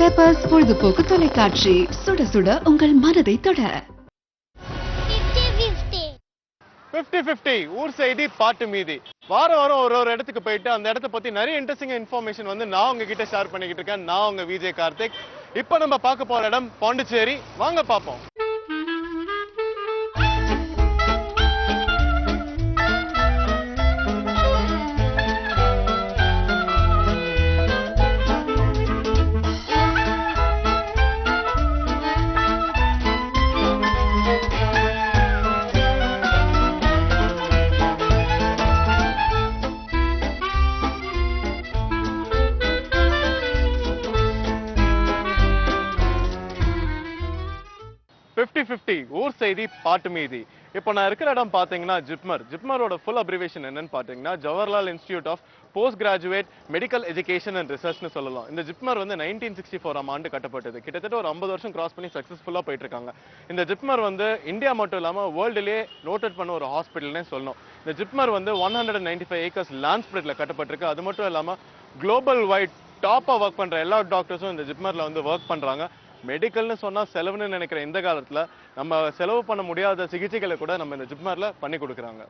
Peppers பொழுதுபோக்கு தொலைக்காட்சி, சுட சுட உங்கள் மனதை தொட. 50-50 ஊர் செய்தி பாட்டு மீதி. வாரம் ஒரு இடத்துக்கு போயிட்டு அந்த இடத்த பத்தி நிறைய இன்ட்ரெஸ்டிங் இன்ஃபர்மேஷன் வந்து நான் உங்ககிட்ட ஷேர் பண்ணிக்கிட்டு இருக்கேன். நான் உங்க விஜய் கார்த்திக். இப்போ நம்ம பார்க்க போற இடம் பாண்டிச்சேரி. வாங்க பார்ப்போம். ஊர் செய்தி பாட்டு மீதி. இப்போ நான் இருக்கிற இடம் பாத்தீங்கன்னா ஜிப்மரோட ஃபுல் அப்ரிவேஷன் என்னன்னு பாத்தீங்கன்னா Jawaharlal institute of post graduate medical education and ரிசர்ச்னு சொல்லலாம். இந்த ஜிப்மர் வந்து 1964 ஆண்டு கட்டப்பட்டது. கிட்டத்தட்ட ஒரு 50 வருஷம் கிராஸ் பண்ணி சக்சஸ்ஃபுல்லா போயிட்டு இருக்காங்க. இந்த ஜிப்மர் வந்து இந்தியா மட்டும் இல்லாம வேர்ல்டுலயே நோட்டட் பண்ண ஒரு ஹாஸ்பிட்டல்னே சொல்லணும். இந்த ஜிப்மர் வந்து 195 ஏக்கர்ஸ் லேண்ட் ஸ்ப்ரெட்ல கட்டப்பட்டிருக்கு. அது மட்டும் இல்லாம குளோபல் வைட் டாப்பா ஒர்க் பண்ற எல்லா டாக்டர்ஸும் இந்த ஜிப்மர்ல வந்து ஒர்க் பண்றாங்க. மெடிக்கல்னு சொன்னா செலவுன்னு நினைக்கிற இந்த காலத்துல நம்ம செலவு பண்ண முடியாத சிகிச்சைகளை கூட நம்ம இந்த ஜிப்மர்ல பண்ணி கொடுக்குறாங்க.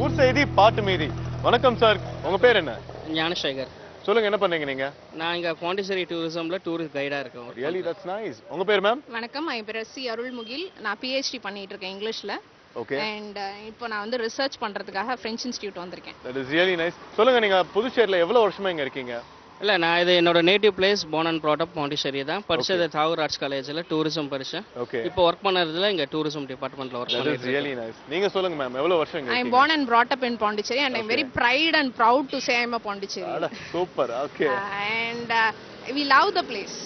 ஊர் செய்தி பாட்டு மீதி. வணக்கம் சார், உங்க பேர் என்ன? ஞானசேகர். சொல்லுங்க, என்ன பண்ணீங்க நீங்க? நான் இங்க பாண்டிச்சேரி டூரிசம்ல டூரிஸ்ட் கைடா இருக்கேன். Really, that's nice. உங்க பேர் மேம்? வணக்கம், என் பேர் சி அருள்முகில். நான் PhD பண்ணிட்டு இருக்கேன் இங்கிலீஷ்ல. ஓகே. அண்ட் இப்போ நான் வந்து ரிசர்ச் பண்றதுக்காக French Institute வந்திருக்கேன். That is really nice. சொல்லுங்க, நீங்க புதுச்சேரியில எவ்வளவு வருஷமா இங்க இருக்கீங்க? இல்ல, நான் இது என்னோட native place, born and brought up Pondicherry தான். படிச்சது தாகூர் ஆர்ட்ஸ் காலேஜ்ல டூரிசம் படிச்சேன். ஓகே. இப்போ ஒர்க் பண்ணறதுல இங்க டூரிசம் டிபார்ட்மெண்ட்ல ஒர்க் பண்ணிட்டு இருக்கேன். Really nice. நீங்க சொல்லுங்க மேம், எவ்வளவு வருஷம் இங்க I am இருக்கீங்க? born and brought up in Pondicherry and I am very pride and proud to say I am a Pondicherry. Super. Okay. And we love the place.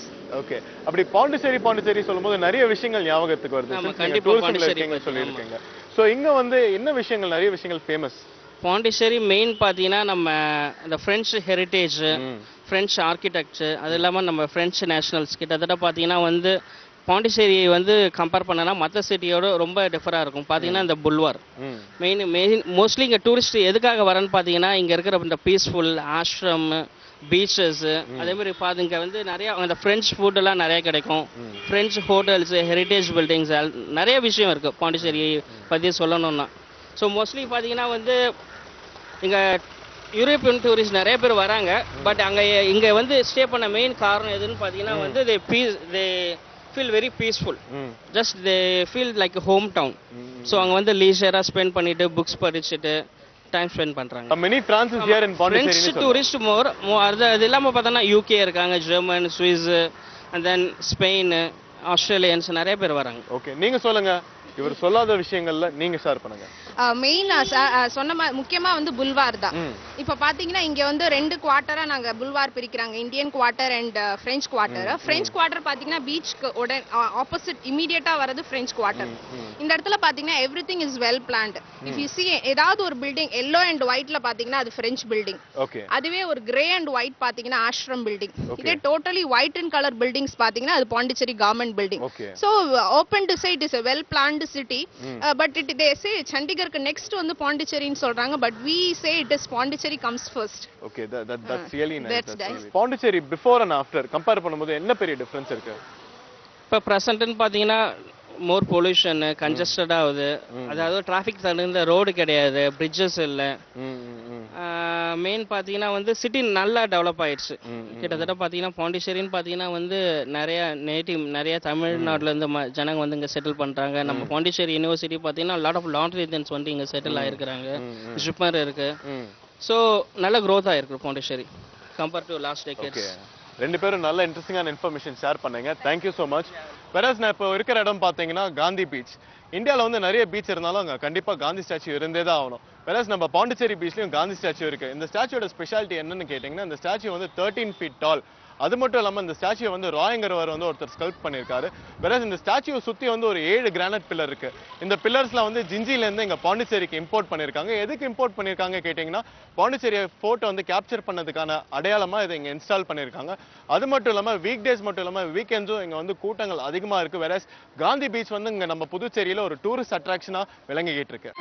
Okay. அப்படி பாண்டிச்சேரி சொல்லும்போது நிறைய விஷயங்கள் ஞாபகத்துக்கு வருது. ஆமா, கண்டிப்பா பாண்டிச்சேரி சொல்லிருக்கீங்க. சோ இங்க வந்து என்ன விஷயங்கள், நிறைய விஷயங்கள் ஃபேமஸ்? பாண்டிச்சேரி மெயின் பார்த்தீங்கன்னா நம்ம இந்த ஃப்ரெஞ்சு ஹெரிட்டேஜ், ஃப்ரெஞ்சு ஆர்கிடெக்சர், அது இல்லாமல் நம்ம ஃப்ரெஞ்சு நேஷனல்ஸ் கிட்டத்தட்ட பார்த்தீங்கன்னா வந்து பாண்டிச்சேரி வந்து கம்பேர் பண்ணனா மற்ற சிட்டியோட ரொம்ப டிஃபராக இருக்கும். பார்த்தீங்கன்னா இந்த புல்வார் மெயின் மோஸ்ட்லி இங்கே டூரிஸ்ட் எதுக்காக வரேன்னு பார்த்தீங்கன்னா இங்கே இருக்கிற இந்த பீஸ்ஃபுல் ஆஷ்ரம், பீச்சஸ், அதே மாதிரி இங்கே வந்து நிறைய அந்த ஃப்ரெஞ்ச் ஃபுட்டெல்லாம் நிறைய கிடைக்கும். ஃப்ரெஞ்ச் ஹோட்டல்ஸ், ஹெரிட்டேஜ் பில்டிங்ஸ், நிறைய விஷயம் இருக்குது பாண்டிச்சேரி பற்றி சொல்லணும்னா. ஸோ மோஸ்ட்லி பார்த்தீங்கன்னா வந்து இங்கே யூரோப்பியன் டூரிஸ்ட் நிறைய பேர் வராங்க. பட் இங்கே வந்து ஸ்டே பண்ண மெயின் காரணம் எதுன்னு பார்த்தீங்கன்னா வந்து they feel very peaceful. Just they feel like home town. So அங்கே வந்து லீஷராக ஸ்பெண்ட் பண்ணிட்டு புக்ஸ் படிச்சுட்டு டைம் ஸ்பெண்ட் பண்றாங்க. many Francis here in Pondicherry. French tourist more அது இல்லாம பார்த்தா UK இருக்காங்க, German, Swiss, and then Spain, Australians நிறைய பேர் வராங்க. ஓகே, நீங்க சொல்லுங்க, இவர் சொல்லாத விஷயங்கள்ல நீங்க ஷேர் பண்ணுங்க. மெயின் சொன்ன முக்கியமா வந்து புல்வார் தான். இப்ப பாத்தீங்கன்னா இங்க வந்து 2 குவார்ட்டரா நாங்க புல்வார் பிரிக்கிறாங்க, Indian quarter and French quarter. French quarter பாத்தீங்கன்னா பீச்க்கு ஆப்போசிட் இமிடியேட்டா வரது பிரெஞ்ச் குவார்ட்டர். இந்த இடத்துல பாத்தீங்கன்னா everything is well planned. If you see ஏதாவது ஒரு பில்டிங் எல்லோ அண்ட் ஒயிட்ல பாத்தீங்கன்னா அது பிரெஞ்ச் பில்டிங். அதுவே ஒரு கிரே அண்ட் ஒயிட் பாத்தீங்கன்னா ஆஷ்ரம் பில்டிங். இதே totally white and colour buildings பாத்தீங்கன்னா அது Pondicherry government building. So open to say it is a well planned city, but they say Chandigarh next வந்து பாண்டிச்சேரின்னு சொல்றாங்க, but we say it is Pondicherry comes first. Okay, that's really nice. That's nice. Pondicherry before and after compare பண்ணும்போது என்ன பெரிய difference இருக்கு? இப்போ பிரசன்ட்னு பாத்தீங்கன்னா மோர் pollution, congested ஆகுது. அதாவது டிராஃபிக் தகுந்த ரோடு கிடையாது, பிரிட்ஜஸ் இல்லை. மெயின் பார்த்தீங்கன்னா வந்து சிட்டி நல்லா டெவலப் ஆயிடுச்சு. கிட்டத்தட்ட பார்த்தீங்கன்னா பாண்டிச்சேரின்னு பார்த்தீங்கன்னா வந்து நிறைய தமிழ்நாட்டிலேருந்து ஜனங்க வந்து இங்கே செட்டில் பண்ணுறாங்க. நம்ம பாண்டிச்சேரி யூனிவர்சிட்டி பார்த்தீங்கன்னா லாட் ஆஃப் லாண்ட்ரியன்ஸ் வந்து இங்கே செட்டில் ஆகிருக்கிறாங்க. ஜிப்மர் இருக்கு. ஸோ நல்ல க்ரோத் ஆகிருக்கு Pondicherry compare to last decades. ரெண்டு பேரும் நல்ல இன்ட்ரெஸ்டிங்கான இன்ஃபர்மேஷன் ஷேர் பண்ணீங்க. Thank you so much. வேறஸ் நான் இப்போ இருக்கிற இடம் பார்த்தீங்கன்னா காந்தி பீச். இந்தியாவில் வந்து நிறைய பீச் இருந்தாலும் அங்கே கண்டிப்பாக காந்தி ஸ்டாச்சு இருந்தே தான் ஆகணும். வேறஸ் நம்ம பாண்டிச்சேரி பீச்லையும் காந்தி ஸ்டாச்சு இருக்கு. இந்த ஸ்டாச்சுவோட ஸ்பெஷாலிட்டி என்னன்னு கேட்டிங்கன்னா, இந்த ஸ்டாச்சு வந்து 13 feet டால். அது மட்டும் இல்லாமல் இந்த ஸ்டாச்சுவை வந்து ராயங்கரவர் வந்து ஒருத்தர் ஸ்கல்ப்ட் பண்ணியிருக்காரு. வேற இந்த ஸ்டாச்சுவை சுற்றி வந்து ஒரு 7 கிரானைட் பில்லர் இருக்கு. இந்த பில்லர்ஸ்லாம் வந்து ஜிஞ்சிலேருந்து இங்கே பாண்டிச்சேரிக்கு இம்போர்ட் பண்ணியிருக்காங்க. எதுக்கு இம்போர்ட் பண்ணியிருக்காங்க கேட்டிங்கன்னா, பாண்டிச்சேரி ஃபோட்டோ வந்து கேப்சர் பண்ணதுக்கான அடையாளமாக இதை இங்கே இன்ஸ்டால் பண்ணியிருக்காங்க. அது மட்டும் இல்லாமல் வீக் டேஸ் மட்டும் இல்லாமல் வீக்கெண்ட்ஸும் இங்கே வந்து கூட்டங்கள் அதிகமாக இருக்குது. வேற காந்தி பீச் வந்து இங்கே நம்ம புதுச்சேரியில் ஒரு டூரிஸ்ட் அட்ராக்ஷனாக விளங்கிக்கிட்டு இருக்கு.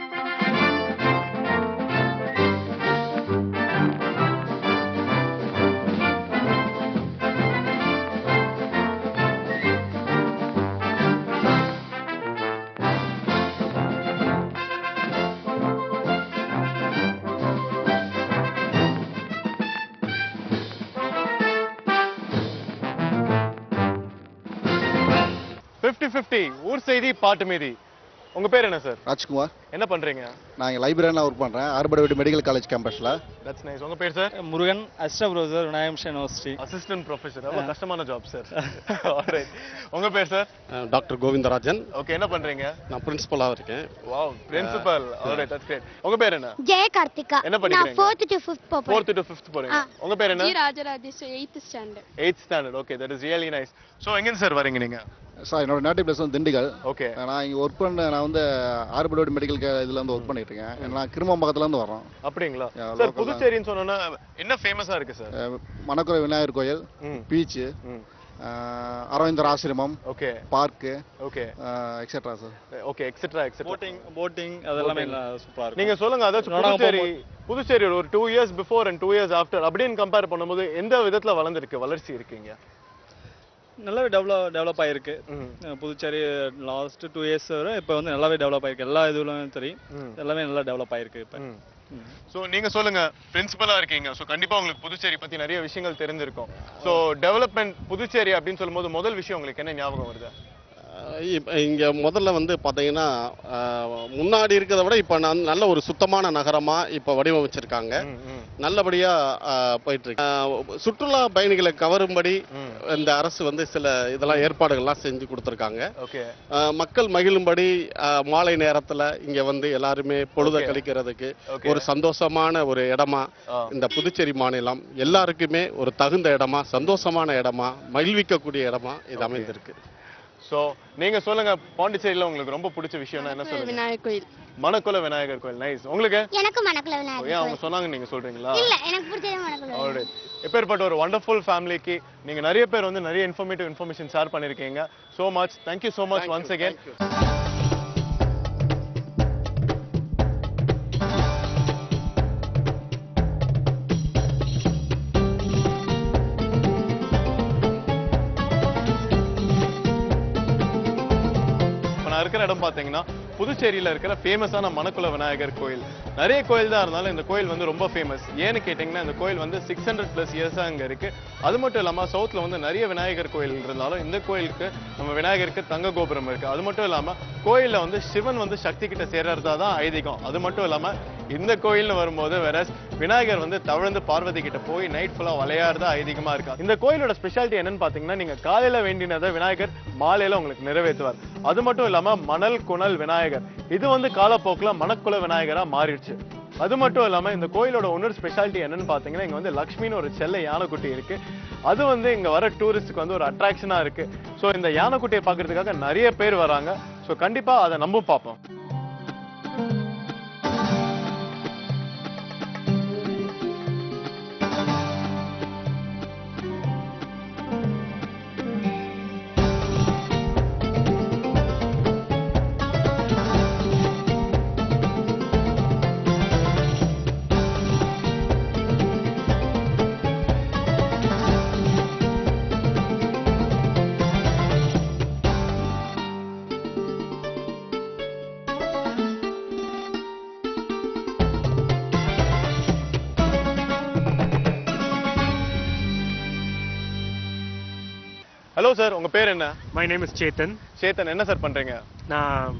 ஊர் செய்தி பாட்டு மீதி. உங்க பேர் என்ன சார்? ராஜ்குமார். என்ன பண்றீங்க? நான் இங்கே லைப்ரரியில் ஒர்க் பண்ணுறேன், ஆர்பர்ட் மெடிக்கல் காலேஜ் கேம்பஸில். That's nice. உங்க பேர் sir? Murugan, assistant professor, Vinayagam university. Assistant professor. ரொம்ப கஷ்டமான ஜாப் சார். ஆல்ரைட். உங்க பேர் சார்? டாக்டர் கோவிந்தராஜன். ஓகே, என்ன பண்றீங்க? நான் பிரின்சிபலாக இருக்கேன். Wow, principal. Alright, that's great. உங்க பேர் என்ன? ஜெய கார்த்திகா. என்ன படிக்கிறீங்க? நான் 4th to 5th போறேன். 4th to 5th போறீங்க. உங்க பேர் என்ன? G Rajarajesh, 8th standard. 8th standard. Okay, that is really nice. So எங்க சார் வரீங்க நீங்க? சார், என்னோட நேட்டிவ் பிளேஸ் வந்து திண்டுக்கல். ஓகே. நான் இங்கே ஒர்க் பண்ண, நான் வந்து ஆர்பர்ட் மெடிக்கல் இதில் வந்து ஒர்க் பண்ணிட்டு இருக்கேன். நான் கிருமம்பக்கத்துலேருந்து வரோம். அப்படிங்களா சார்? புதுச்சேரின்னு சொன்னா என்ன ஃபேமஸா இருக்கு சார்? மணக்குள விநாயகர் கோயில், பீச், அரவிந்தர் ஆசிரமம், okay, park, okay, etcetera sir. Okay, etcetera etcetera. Boating அதெல்லாம் சூப்பரா இருக்கும். நீங்க சொல்லுங்க, அதாச்சும் புதுச்சேரி ஒரு 2 years before and 2 years after அப்படின்னு கம்பேர் பண்ணும்போது எந்த விதத்துல வளர்ந்துருக்கு, வளர்ச்சி இருக்கீங்க? நல்லாவே டெவலப் ஆயிருக்கு. புதுச்சேரி லாஸ்ட் 2 years வரை இப்போ வந்து நல்லாவே டெவலப் ஆயிருக்கு. எல்லா இதுவும் தெரியும், எல்லாமே நல்லா டெவலப் ஆயிருக்கு இப்போ. சோ நீங்க சொல்லுங்க, பிரின்சிபலா இருக்கீங்க, சோ கண்டிப்பா உங்களுக்கு புதுச்சேரி பத்தி நிறைய விஷயங்கள் தெரிஞ்சிருக்கும். சோ டெவலப்மெண்ட் புதுச்சேரி அப்படின்னு சொல்லும்போது முதல் விஷயம் உங்களுக்கு என்ன ஞாபகம் வருது? இங்கே முதல்ல வந்து பார்த்தீங்கன்னா, முன்னாடி இருக்கிறத விட இப்போ நல்ல ஒரு சுத்தமான நகரமாக இப்போ வடிவமைச்சிருக்காங்க. நல்லபடியாக போயிட்டு இருக்கு. சுற்றுலா பயணிகளை கவரும்படி இந்த அரசு வந்து சில இதெல்லாம் ஏற்பாடுகள்லாம் செஞ்சு கொடுத்துருக்காங்க. மக்கள் மகிழும்படி மாலை நேரத்தில் இங்கே வந்து எல்லாருமே பொழுத கழிக்கிறதுக்கு ஒரு சந்தோஷமான ஒரு இடமா இந்த புதுச்சேரி மாநிலம் எல்லாருக்குமே ஒரு தகுந்த இடமா, சந்தோஷமான இடமா, மகிழ்விக்கக்கூடிய இடமா இது அமைந்திருக்கு. சோ நீங்க சொல்லுங்க, பாண்டிச்சேரியில உங்களுக்கு ரொம்ப பிடிச்ச விஷயம்னா என்ன சொல்லுங்க? விநாயகர் கோயில். மணக்குள விநாயகர் கோயில். நைஸ். உங்களுக்கு? எனக்கு மணக்குள விநாயகர். ஏன் அவங்க சொன்னாங்க நீங்க சொல்றீங்களா? இல்ல, எனக்கு பிடிச்சது மணக்குள. ஆல்ரைட். எப்பேற்பட்ட ஒரு வண்டர்ஃபுல் ஃபேமிலிக்கு நீங்க நிறைய பேர் வந்து நிறைய இன்ஃபர்மேஷன் ஷேர் பண்ணிருக்கீங்க. So much. Thank you so much once again. இருக்கிற இடம் பாத்தீங்கன்னா புதுச்சேரியில இருக்கிற ஃபேமஸான மணக்குள விநாயகர் கோயில். நிறைய கோயில் தான் இருந்தாலும் இந்த கோயில் வந்து ரொம்ப ஃபேமஸ். ஏன்னு கேட்டீங்கன்னா, இந்த கோயில் வந்து 600+ இயர்ஸா அங்க இருக்கு. அது மட்டும் இல்லாம சவுத்ல வந்து நிறைய விநாயகர் கோயில் இருந்தாலும் இந்த கோயிலுக்கு நம்ம விநாயகருக்கு தங்க கோபுரம் இருக்கு. அது மட்டும் இல்லாம கோயில்ல வந்து சிவன் வந்து சக்தி கிட்ட சேர்றதா தான் ஐதீகம். அது மட்டும் இல்லாம இந்த கோயில்னு வரும்போது வேற விநாயகர் வந்து தவழ்ந்து பார்வதி கிட்ட போய் நைட் ஃபுல்லா விளையாடுறதா ஐதீகமா இருக்கு. இந்த கோயிலோட ஸ்பெஷாலிட்டி என்னன்னு பாத்தீங்கன்னா, நீங்க காலையில வேண்டினதை விநாயகர் மாலையில உங்களுக்கு நிறைவேற்றுவார். அது மட்டும் இல்லாம மணல் குணல் விநாயகர் இது வந்து காலப்போக்குல மணக்குள விநாயகரா மாறிடுச்சு. அது மட்டும் இல்லாம இந்த கோயிலோட இன்னொரு ஸ்பெஷாலிட்டி என்னன்னு பாத்தீங்கன்னா, இங்க வந்து லக்ஷ்மின்னு ஒரு செல்ல யானைக்குட்டி இருக்கு. அது வந்து இங்க வர டூரிஸ்டுக்கு வந்து ஒரு அட்ராக்ஷனா இருக்கு. சோ இந்த யானைக்குட்டியை பாக்குறதுக்காக நிறைய பேர் வராங்க. சோ கண்டிப்பா அதை நம்ம பார்ப்போம். ஹலோ சார், உங்க பேர் என்ன? My name is Chetan. Chetan, என்ன சார் பண்றீங்க? நான்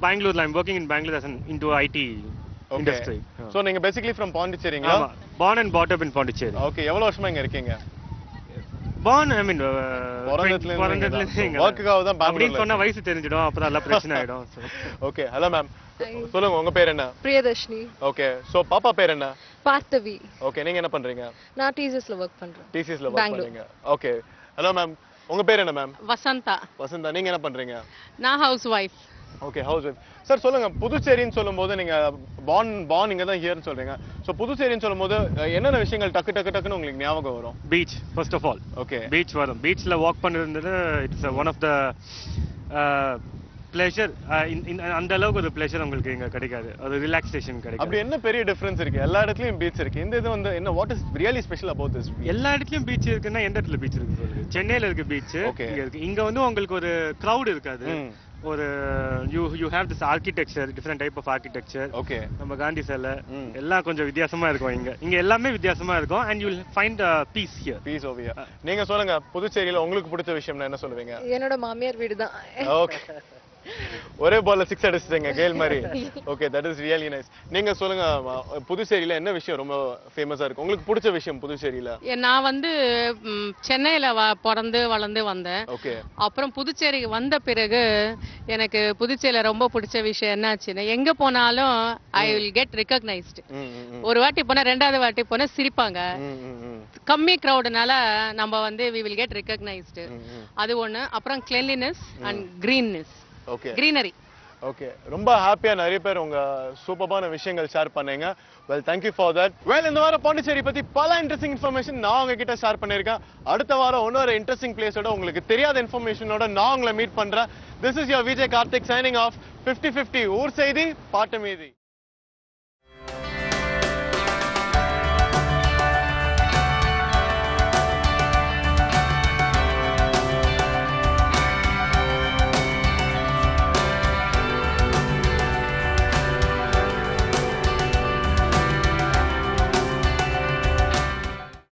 பெங்களூர்ல I'm working in Bangalore as an into IT industry. So நீங்க basically from பாண்டிச்சேரிங்களா? ஆமா. Born and brought up in Pondicherry. Okay, எவ்வளவு வருஷமா இங்க இருக்கீங்க? born, I mean, பிறந்ததுல இருந்து ஒர்க்குக்காக தான் அப்படின்னு பெங்களூர்ல சொன்னா வயசு தெரிஞ்சிடும், அப்பதான் எல்லாம் பிரச்சனை ஆயிடும். ஓகே. ஹலோ மேம், சொல்லுங்க உங்க பேர் என்ன? பிரியதர்ஷினி. ஓகே. சோ பாப்பா பேர் என்ன? பார்த்தவி. ஓகே. நீங்க என்ன பண்றீங்க? நான் டிசிஎஸ்ல வர்க் பண்றேன். டிசிஎஸ்ல வர்க் பண்றீங்க. ஓகே. ஹலோ மேம், உங்க பேர் என்ன மேம்? வசந்தா. வசந்தா. நீங்க என்ன பண்றீங்க? நான் house wife. Okay, house wife. Sir சொல்லுங்க, புதுச்சேரின்னு சொல்லும்போது நீங்க born இங்க தான் ஹியர்னு சொல்றீங்க. சோ புதுச்சேரின்னு சொல்லும்போது என்னென்ன விஷயங்கள் டக்குன்னு உங்களுக்கு ஞாபகம் வரும்? Beach first of all. Okay. Beach வரும். பீச்ல வாக் பண்ணிருந்தது it's one of the pleasure. அந்த அளவுக்கு ஒரு பிளஷர் உங்களுக்கு இங்க கிடைக்காது, ஒரு ரிலாக்ஸேஷன் கிடைக்கும். அப்படி என்ன பெரிய டிஃபரன்ஸ் இருக்கு? எல்லா இடத்துலயும் பீச் இருக்கு, இந்த இது வந்து என்ன, what is really special about this? எல்லா இடத்துலயும் பீச் இருக்குன்னா எந்த இடத்துல பீச் இருக்கு சொல்லுங்க? சென்னையில இருக்கு பீச், இங்க இருக்கு. இங்க வந்து உங்களுக்கு ஒரு கிரவுட் இருக்காது. ஒரு you have this architecture, different type of architecture. Okay. நம்ம காந்தி சிலை எல்லாம் கொஞ்சம் வித்தியாசமா இருக்கும். இங்க எல்லாமே வித்தியாசமா இருக்கும். And you will find peace here. Peace over here. நீங்க சொல்லுங்க, புதுச்சேரியில உங்களுக்கு பிடிச்ச விஷயம்னா என்ன சொல்லுவீங்க? என்னோட மாமியார் வீடு தான். ஓகே. ஒரே பால்ல 6 அடிச்சிட்டீங்க கேல் மாதிரி. Okay, that is really nice. நீங்க சொல்லுங்க, புதுச்சேரியில என்ன விஷயம் ரொம்ப ஃபேமஸா இருக்கு, உங்களுக்கு பிடிச்ச விஷயம் புதுச்சேரியில? நான் வந்து சென்னையில பிறந்து வளர்ந்து வந்தேன். ஓகே. அப்புறம் புதுச்சேரிக்கு வந்த பிறகு எனக்கு புதுச்சேரியில ரொம்ப பிடிச்ச விஷயம் என்னாச்சுன்னா, எங்க போனாலும் ஐ வில் கெட் ரெகக்னைஸ்டு. ஒரு வாட்டி போனா ரெண்டாவது வாட்டி போனா சிரிப்பாங்க. கம்மி கிரௌடுனால நம்ம வந்து we will get recognized. அது ஒண்ணு. அப்புறம் cleanliness and greenness. Okay. greenery. Okay. ரொம்ப ஹாப்பியா நிறைய பேர் உங்க சூப்பரான விஷயங்கள் ஷேர் பண்ணீங்க. Well, thank you for that. Well, இந்த வாரம் பாண்டிச்சேரி பத்தி பல இன்ட்ரெஸ்டிங் இன்ஃபர்மேஷன் நான் உங்ககிட்ட ஷேர் பண்ணிருக்கேன். அடுத்த வாரம் இன்னொரு இன்ட்ரெஸ்டிங் பிளேஸோட, உங்களுக்கு தெரியாத இன்ஃபர்மேஷனோட நான் உங்களை மீட் பண்றேன். This is your VJ Karthik signing off. 50-50 ஊர் செய்தி பாட்டு மீதி.